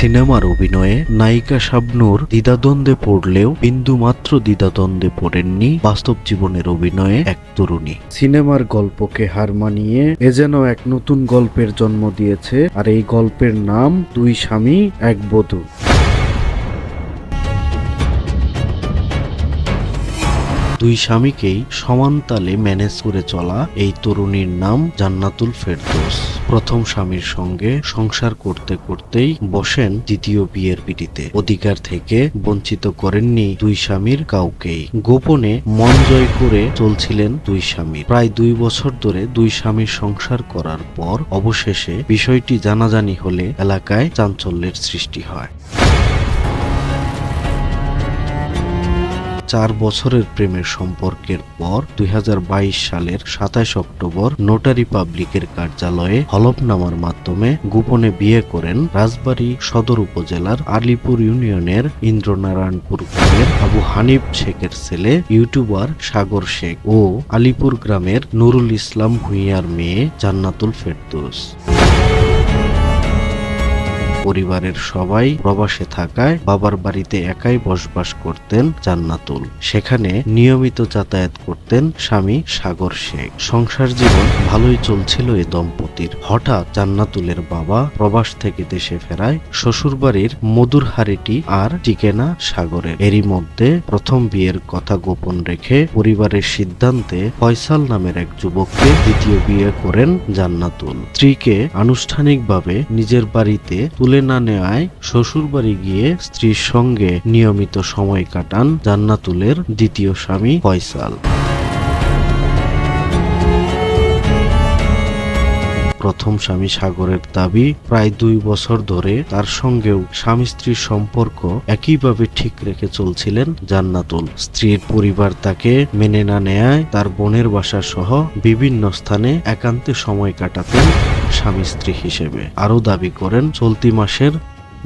সিনেমার অভিনয়ে নায়িকা শাবনূর দ্বিধাদ্বন্দ্বে পড়লেও বিন্দুমাত্র দ্বিধাদ্বন্দ্বে পড়েননি বাস্তব জীবনের অভিনয়ে এক তরুণী। সিনেমার গল্পকে হার মানিয়ে এ যেন এক নতুন গল্পের জন্ম দিয়েছে, আর এই গল্পের নাম দুই স্বামী এক বধূ। দুই স্বামীকেই সমান তালে ম্যানেজ করে চলা এই তরুণীর নাম জান্নাতুল ফেরদৌস। প্রথম স্বামীর সঙ্গে সংসার করতে করতেই বসেন দ্বিতীয় বিয়ের পিড়িতে। অধিকার থেকে বঞ্চিত করেননি দুই স্বামীর কাউকেই। গোপনে মন জয় করে চলছিলেন দুই স্বামী। প্রায় 2 বছর ধরে দুই স্বামীর সংসার করার পর অবশেষে বিষয়টি জানাজানি হলে এলাকায় চাঞ্চল্যের সৃষ্টি হয়। 4 বছরের প্রেমের সম্পর্কের পর 2022 সালের 27 অক্টোবর নোটারি পাবলিকের কার্যালয়ে হলফনামার মাধ্যমে গোপনে বিয়ে করেন রাজবাড়ী সদর উপজেলার আলিপুর ইউনিয়নের ইন্দ্রনারায়ণপুর গ্রামের আবু হানিফ শেখের ছেলে ইউটিউবার সাগর শেখ ও আলিপুর গ্রামের নুরুল ইসলাম ভূঁইয়ার মেয়ে জান্নাতুল ফেরদৌস। পরিবারের সবাই প্রবাসে থাকায় বাবার বাড়িতে একাই বসবাস করতেন জান্নাতুল। সেখানে নিয়মিত যাতায়াত করতেন স্বামী সাগর শেখ। সংসার জীবন ভালোই চলছিল এ দম্পতির। হঠাৎ জান্নাতুলের বাবা প্রবাস থেকে দেশে ফেরায় শ্বশুরবাড়ির মধুর হাড়িটি আর টিকে না সাগরের। এরই মধ্যে প্রথম বিয়ের কথা গোপন রেখে পরিবারের সিদ্ধান্তে ফয়সাল নামের এক যুবককে দ্বিতীয় বিয়ে করেন জান্নাতুল। স্ত্রীকে আনুষ্ঠানিকভাবে নিজের বাড়িতে তুলে না নেওয়ায় শ্বশুরবাড়ি গিয়ে স্ত্রীর সঙ্গে নিয়মিত সময় কাটান জান্নাতুলের দ্বিতীয় স্বামী ফয়সাল। প্রথম স্বামী সাগরের দাবি, প্রায় 2 বছর ধরে তার সঙ্গেও স্বামী স্ত্রীর সম্পর্ক একইভাবে ঠিক রেখে চলছিলেন জান্নাতুল। স্ত্রীর পরিবার তাকে মেনে না নেয়ায় তার বোনের বাসা সহ বিভিন্ন স্থানে একান্তে সময় কাটাতেন স্বামী স্ত্রী হিসেবে। আরও দাবি করেন, চলতি মাসের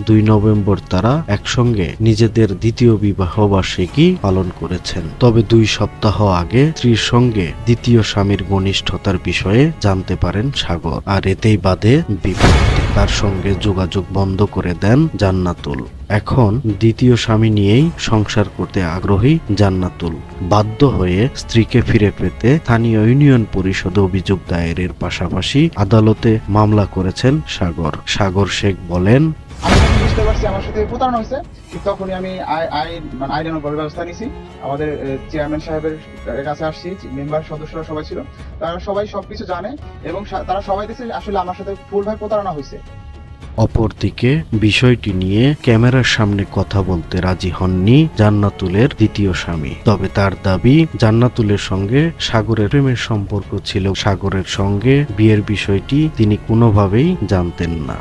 2 নভেম্বর তারা একসঙ্গে নিজেদের দ্বিতীয় বিবাহ বার্ষিকী পালন করেছেন। তবে 2 সপ্তাহ আগে স্ত্রীর সঙ্গে দ্বিতীয় স্বামীর ঘনিষ্ঠতার বিষয়ে জানতে পারেন সাগর, আর এতেই বাধে বিপত্তি। তার সঙ্গে যোগাযোগ বন্ধ করে দেন জান্নাতুল। এখন দ্বিতীয় স্বামী নিয়েই সংসার করতে আগ্রহী জান্নাতুল। বাধ্য হয়ে স্ত্রীকে ফিরে পেতে স্থানীয় ইউনিয়ন পরিষদে অভিযোগ দায়েরের পাশাপাশি আদালতে মামলা করেছেন সাগর শেখ বলেন, আমি বুঝতে পারছি আমার সাথে প্রতারণা হয়েছে, তখনই আমি আইনানুগ ব্যবস্থা নিয়েছি। আমাদের চেয়ারম্যান সাহেবের কাছে আসছি, মেম্বার সদস্যরা সবাই ছিল, তারা সবাই সবকিছু জানে এবং তারা সবাই দেখছে আসলে আমার সাথে ফুলভাবে প্রতারণা হয়েছে। অপরদিকে বিষয়টি নিয়ে ক্যামেরার সামনে কথা বলতে রাজি হননি জান্নাতুলের দ্বিতীয় স্বামী। তবে তার দাবি, জান্নাতুলের সঙ্গে সাগরের প্রেমের সম্পর্ক ছিল। সাগরের সঙ্গে বিয়ের বিষয়টি তিনি কোনোভাবেই জানতেন না।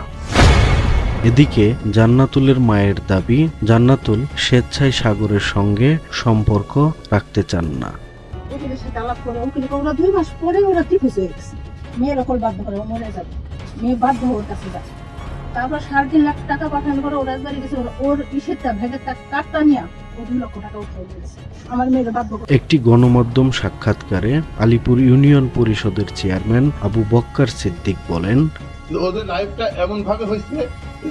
এদিকে জান্নাতুলের মায়ের দাবি, জান্নাতুল স্বেচ্ছায় সাগরের সঙ্গে সম্পর্ক রাখতে চান না। তারপর 3.5 লাখ টাকা পাঠানোর পরে ওর রাজবাড়ি গেছে, ওর ইসেরটা ভেগের কার্ডটা নিয়ে ও 2 লক্ষ টাকা উঠে দিয়েছে। আমার মেয়ের বাধ্য করে। একটি গণমাধ্যম সাক্ষাৎকারে আলিপুর ইউনিয়ন পরিষদের চেয়ারম্যান আবু বক্কর সিদ্দিক বলেন, ওদের লাইফটা এমন ভাবে হয়েছে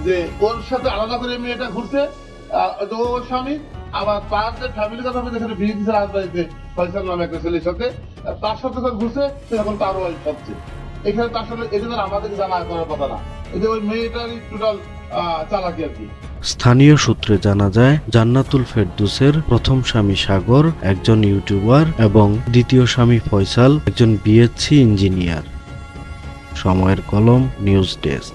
যে ওর সাথে আলাদা করে মেয়েটা ঘুরছে, ওর স্বামী আবার তার যে ফ্যামিলির কথা বলতে সেটা বিয়ে দিচ্ছে রাজবাড়িতে ফয়সাল নামে একটা ছেলের সাথে, তার সাথে যখন ঘুরছে সে এখন তার ওয়াইফ হচ্ছে। এখানে তার সাথে এটা আমাদের জানা করার কথা না, এটা ওই মেয়েটারই টোটাল চালাকি আর কি। স্থানীয় সূত্রে জানা যায়, জান্নাতুল ফেরদৌসের প্রথম স্বামী সাগর একজন ইউটিউবার এবং দ্বিতীয় স্বামী ফয়সাল একজন বিএসসি ইঞ্জিনিয়ার। সময়ের কলম, নিউজ ডেস্ক।